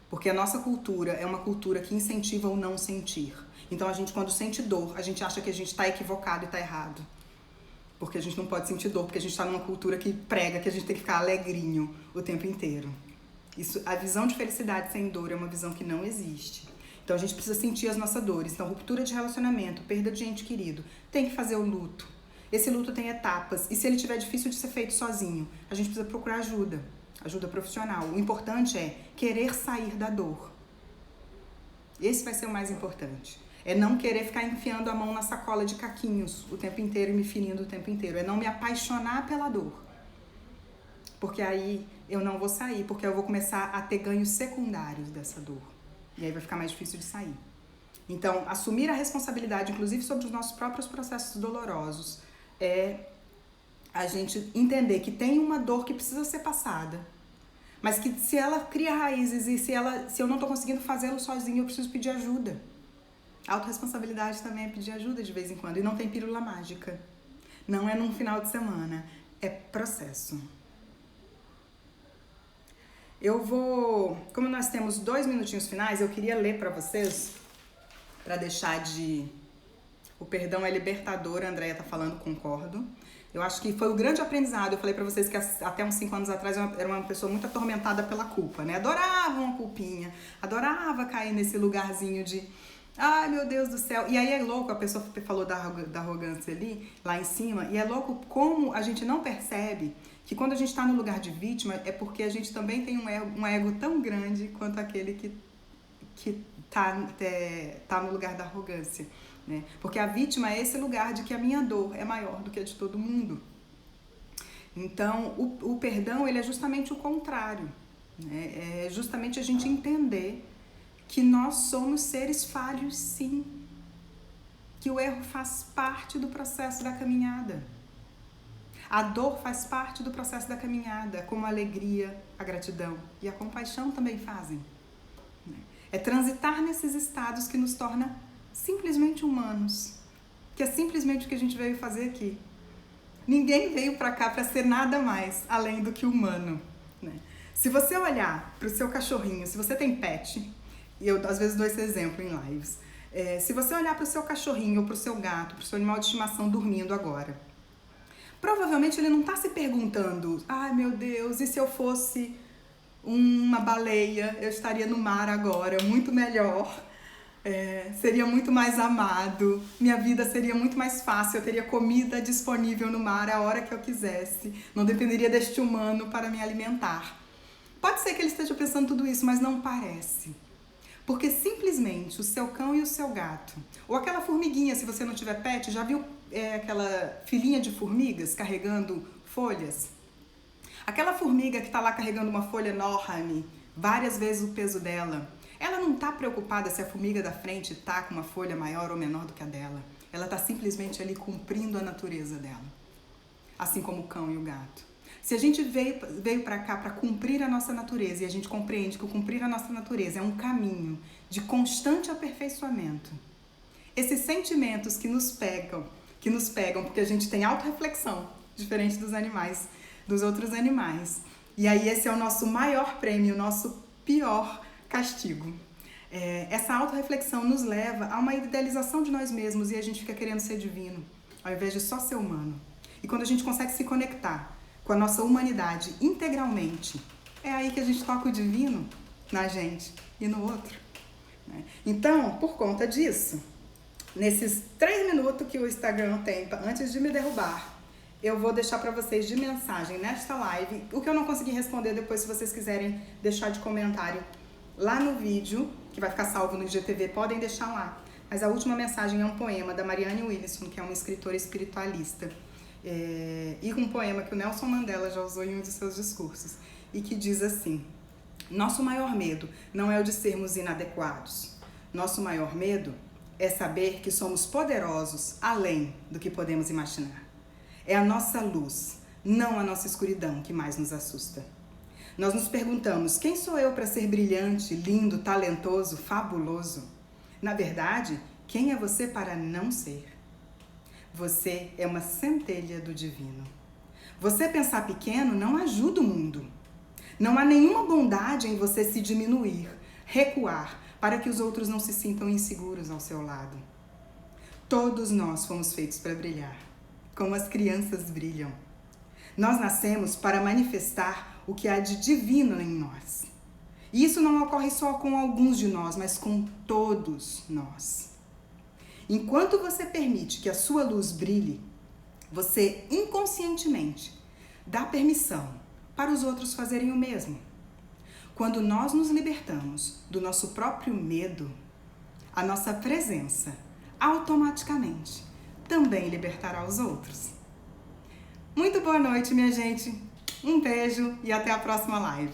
Porque a nossa cultura é uma cultura que incentiva o não sentir. Então a gente, quando sente dor, a gente acha que a gente está equivocado e está errado. Porque a gente não pode sentir dor, porque a gente está numa cultura que prega que a gente tem que ficar alegrinho o tempo inteiro. A visão de felicidade sem dor é uma visão que não existe. Então a gente precisa sentir as nossas dores. Então ruptura de relacionamento, perda de ente querido, tem que fazer o luto. Esse luto tem etapas. E se ele tiver difícil de ser feito sozinho, a gente precisa procurar ajuda profissional. O importante é querer sair da dor. Esse vai ser o mais importante. É não querer ficar enfiando a mão na sacola de caquinhos o tempo inteiro e me ferindo o tempo inteiro. É não me apaixonar pela dor. Porque aí eu não vou sair, porque eu vou começar a ter ganhos secundários dessa dor. E aí vai ficar mais difícil de sair. Então, assumir a responsabilidade, inclusive sobre os nossos próprios processos dolorosos, é a gente entender que tem uma dor que precisa ser passada, mas que se ela cria raízes e se eu não estou conseguindo fazê-lo sozinho, eu preciso pedir ajuda. A autorresponsabilidade também é pedir ajuda de vez em quando, e não tem pílula mágica. Não é num final de semana, é processo. Como nós temos 2 minutinhos finais, eu queria ler para vocês, para deixar o perdão é libertador, a Andréia tá falando, concordo. Eu acho que foi o grande aprendizado. Eu falei pra vocês que até uns 5 anos atrás eu era uma pessoa muito atormentada pela culpa, né? Adorava uma culpinha, adorava cair nesse lugarzinho de ai meu Deus do céu. E aí é louco, a pessoa falou da arrogância ali, lá em cima, e é louco como a gente não percebe que quando a gente tá no lugar de vítima é porque a gente também tem um ego tão grande quanto aquele que tá no lugar da arrogância. Né? Porque a vítima é esse lugar de que a minha dor é maior do que a de todo mundo. Então, o perdão ele é justamente o contrário. Né? É justamente a gente entender que nós somos seres falhos, sim. Que o erro faz parte do processo da caminhada. A dor faz parte do processo da caminhada, como a alegria, a gratidão e a compaixão também fazem. É transitar nesses estados que nos torna simplesmente humanos, que é simplesmente o que a gente veio fazer aqui. Ninguém veio pra cá pra ser nada mais além do que humano, né? Se você olhar pro seu cachorrinho, se você tem pet, e eu às vezes dou esse exemplo em lives, se você olhar pro seu cachorrinho, ou pro seu gato, pro seu animal de estimação dormindo agora, provavelmente ele não tá se perguntando, ai meu Deus, e se eu fosse uma baleia, eu estaria no mar agora, muito melhor. seria muito mais amado, minha vida seria muito mais fácil, eu teria comida disponível no mar a hora que eu quisesse, não dependeria deste humano para me alimentar. Pode ser que ele esteja pensando tudo isso, mas não parece. Porque simplesmente o seu cão e o seu gato, ou aquela formiguinha, se você não tiver pet, já viu aquela filinha de formigas carregando folhas? Aquela formiga que está lá carregando uma folha enorme, várias vezes o peso dela, ela não está preocupada se a formiga da frente está com uma folha maior ou menor do que a dela. Ela está simplesmente ali cumprindo a natureza dela. Assim como o cão e o gato. Se a gente veio para cá para cumprir a nossa natureza e a gente compreende que o cumprir a nossa natureza é um caminho de constante aperfeiçoamento, esses sentimentos que nos pegam porque a gente tem autorreflexão, diferente dos animais, dos outros animais. E aí esse é o nosso maior prêmio, o nosso pior castigo. Essa autorreflexão nos leva a uma idealização de nós mesmos e a gente fica querendo ser divino, ao invés de só ser humano. E quando a gente consegue se conectar com a nossa humanidade integralmente, é aí que a gente toca o divino na gente e no outro. Né? Então, por conta disso, nesses 3 minutos que o Instagram tem antes de me derrubar, eu vou deixar para vocês de mensagem nesta live, o que eu não consegui responder depois, se vocês quiserem deixar de comentário lá no vídeo, que vai ficar salvo no IGTV, podem deixar lá. Mas a última mensagem é um poema da Marianne Williamson, que é uma escritora espiritualista. E um poema que o Nelson Mandela já usou em um de seus discursos, e que diz assim: nosso maior medo não é o de sermos inadequados. Nosso maior medo é saber que somos poderosos além do que podemos imaginar. É a nossa luz, não a nossa escuridão, que mais nos assusta. Nós nos perguntamos: quem sou eu para ser brilhante, lindo, talentoso, fabuloso? Na verdade, quem é você para não ser? Você é uma centelha do divino. Você pensar pequeno não ajuda o mundo. Não há nenhuma bondade em você se diminuir, recuar, para que os outros não se sintam inseguros ao seu lado. Todos nós fomos feitos para brilhar, como as crianças brilham. Nós nascemos para manifestar o que há de divino em nós. E isso não ocorre só com alguns de nós, mas com todos nós. Enquanto você permite que a sua luz brilhe, você inconscientemente dá permissão para os outros fazerem o mesmo. Quando nós nos libertamos do nosso próprio medo, a nossa presença automaticamente também libertará os outros. Muito boa noite, minha gente. Um beijo e até a próxima live.